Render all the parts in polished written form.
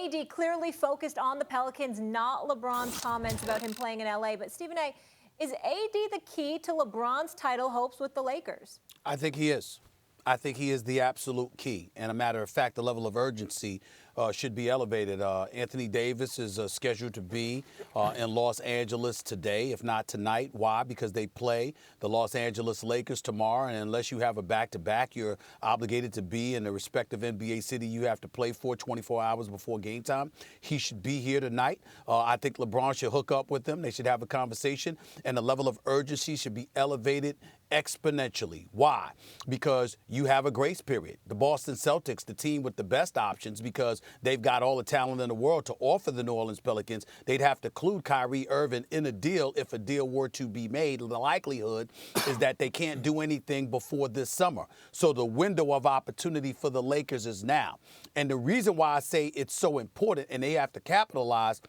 AD clearly focused on the Pelicans, not LeBron's comments about him playing in LA. But Stephen A., is AD the key to LeBron's title hopes with the Lakers? I think he is. I think he is the absolute key. And a matter of fact, the level of urgency should be elevated. Anthony Davis is scheduled to be in Los Angeles today, if not tonight. Why? Because they play the Los Angeles Lakers tomorrow. And unless you have a back-to-back, you're obligated to be in the respective NBA city you have to play for 24 hours before game time. He should be here tonight. I think LeBron should hook up with them. They should have a conversation. And the level of urgency should be elevated exponentially. Why? Because you have a grace period. The Boston Celtics, the team with the best options, because they've got all the talent in the world to offer the New Orleans Pelicans, they'd have to include Kyrie Irving in a deal if a deal were to be made. The likelihood is that they can't do anything before this summer. So the window of opportunity for the Lakers is now. And the reason why I say it's so important and they have to capitalize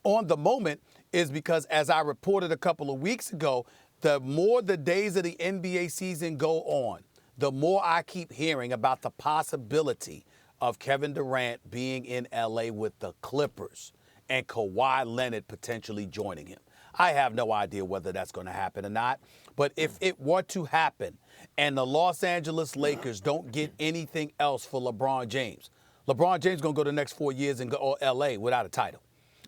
on the moment is because, as I reported a couple of weeks ago, the more the days of the NBA season go on, the more I keep hearing about the possibility of Kevin Durant being in LA with the Clippers and Kawhi Leonard potentially joining him. I have no idea whether that's going to happen or not, but if it were to happen and the Los Angeles Lakers don't get anything else for LeBron James is going to go the next 4 years and go to LA without a title.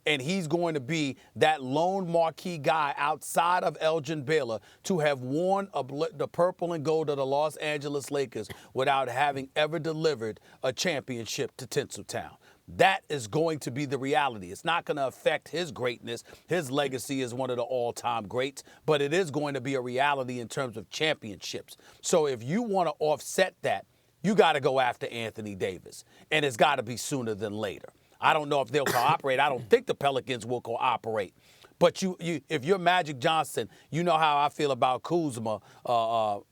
And he's going to be that lone marquee guy outside of Elgin Baylor to have worn the purple and gold of the Los Angeles Lakers without having ever delivered a championship to Tinseltown. That is going to be the reality. It's not going to affect his greatness. His legacy is one of the all-time greats, but it is going to be a reality in terms of championships. So if you want to offset that, you got to go after Anthony Davis, and it's got to be sooner than later. I don't know if they'll cooperate. I don't think the Pelicans will cooperate. But if you're Magic Johnson, you know how I feel about Kuzma,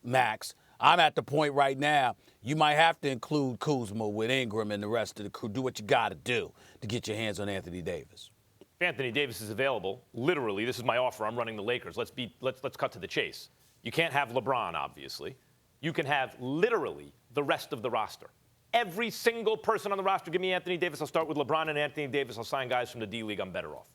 Max. I'm at the point right now, you might have to include Kuzma with Ingram and the rest of the crew. Do what you got to do to get your hands on Anthony Davis. If Anthony Davis is available, literally, this is my offer. I'm running the Lakers. Let's cut to the chase. You can't have LeBron, obviously. You can have literally the rest of the roster. Every single person on the roster, give me Anthony Davis. I'll start with LeBron and Anthony Davis. I'll sign guys from the D-League. I'm better off.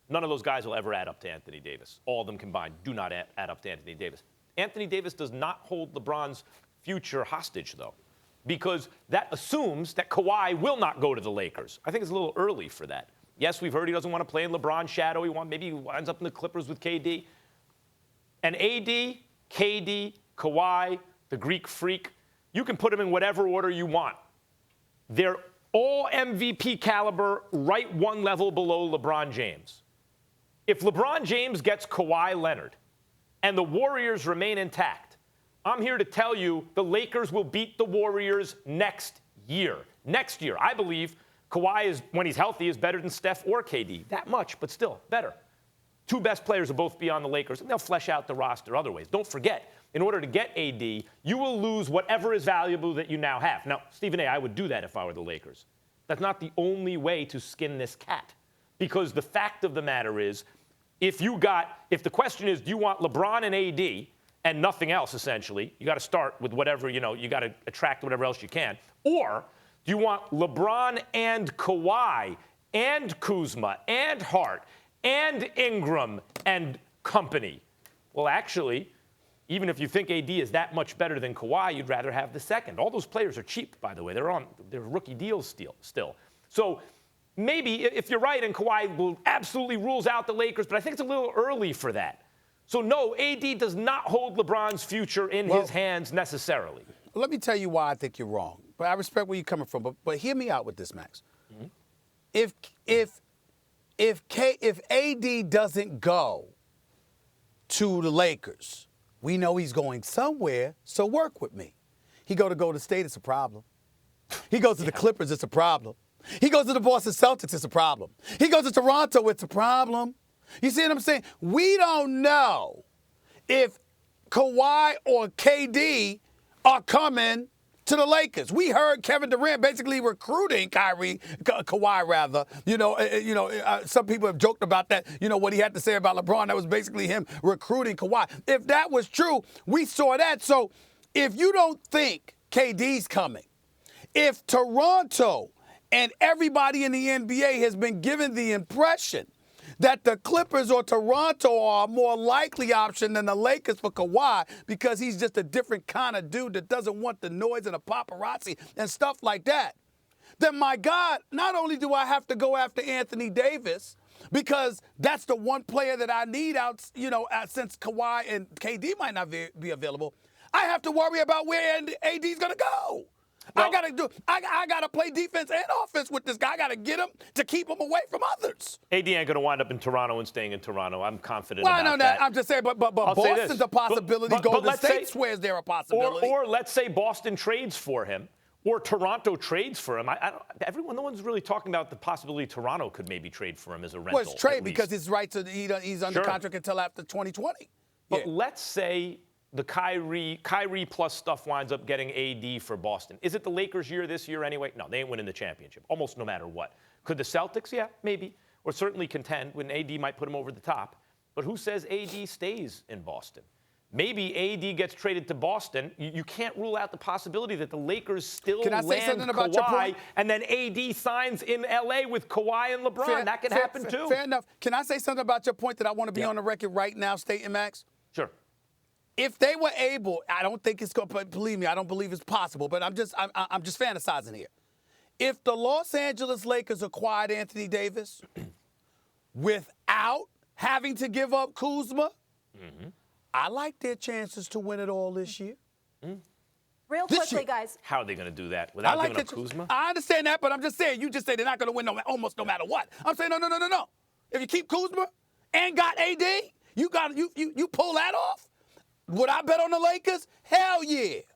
None of those guys will ever add up to Anthony Davis. All of them combined do not add up to Anthony Davis. Anthony Davis does not hold LeBron's future hostage, though, because that assumes that Kawhi will not go to the Lakers. I think it's a little early for that. Yes, we've heard he doesn't want to play in LeBron's shadow. Maybe he winds up in the Clippers with KD. And AD, KD, Kawhi, the Greek Freak, you can put them in whatever order you want. They're all MVP caliber, right one level below LeBron James. If LeBron James gets Kawhi Leonard and the Warriors remain intact, I'm here to tell you the Lakers will beat the Warriors next year. Next year. I believe Kawhi, when he's healthy, is better than Steph or KD. That much, but still better. Two best players will both be on the Lakers, and they'll flesh out the roster other ways. Don't forget, in order to get AD, you will lose whatever is valuable that you now have. Now, Stephen A., I would do that if I were the Lakers. That's not the only way to skin this cat. Because the fact of the matter is, if the question is, do you want LeBron and AD and nothing else, essentially, you got to start with whatever, you got to attract whatever else you can. Or do you want LeBron and Kawhi and Kuzma and Hart and Ingram and company? Well, actually, even if you think AD is that much better than Kawhi, you'd rather have the second. All those players are cheap, by the way. They're rookie deals still. So maybe if you're right and Kawhi absolutely rules out the Lakers, but I think it's a little early for that. So no, AD does not hold LeBron's future in his hands necessarily. Let me tell you why I think you're wrong. But I respect where you're coming from. But hear me out with this, Max. Mm-hmm. If AD doesn't go to the Lakers, we know he's going somewhere, so work with me. He go to Golden State, it's a problem. He goes to the Clippers, it's a problem. He goes to the Boston Celtics, it's a problem. He goes to Toronto, it's a problem. You see what I'm saying? We don't know if Kawhi or KD are coming to the Lakers. We heard Kevin Durant basically recruiting Kawhi rather. Some people have joked about that. What he had to say about LeBron, that was basically him recruiting Kawhi. If that was true, we saw that. So if you don't think KD's coming, if Toronto And everybody in the NBA has been given the impression that the Clippers or Toronto are a more likely option than the Lakers for Kawhi because he's just a different kind of dude that doesn't want the noise and the paparazzi and stuff like that. Then, my God, not only do I have to go after Anthony Davis because that's the one player that I need out, since Kawhi and KD might not be available, I have to worry about where AD's going to go. Well, I gotta play defense and offense with this guy. I gotta get him to keep him away from others. AD ain't gonna wind up in Toronto and staying in Toronto. I'm confident well, about I know that. I'm just saying, but Boston's a possibility. Golden State swears they're a possibility. Or let's say Boston trades for him, or Toronto trades for him. No one's really talking about the possibility Toronto could maybe trade for him as a rental. Well, it's trade because his rights he's under contract until after 2020. But let's say the Kyrie plus stuff winds up getting AD for Boston. Is it the Lakers' year this year anyway? No, they ain't winning the championship, almost no matter what. Could the Celtics? Yeah, maybe. Or certainly contend when AD might put him over the top. But who says AD stays in Boston? Maybe AD gets traded to Boston. You can't rule out the possibility that the Lakers still land Kawhi, and then AD signs in L.A. with Kawhi and LeBron. That could happen too. Fair enough. Can I say something about your point that I want to be on the record right now stating, Max? Sure. If they were able, I don't think it's going to, believe me, I don't believe it's possible, but I'm just fantasizing here. If the Los Angeles Lakers acquired Anthony Davis without having to give up Kuzma, I like their chances to win it all this year. Real quickly, guys. How are they going to do that without giving up Kuzma? I understand that, but I'm just saying, you just say they're not going to win almost no matter what. I'm saying, no. If you keep Kuzma and got AD, you pull that off? Would I bet on the Lakers? Hell yeah.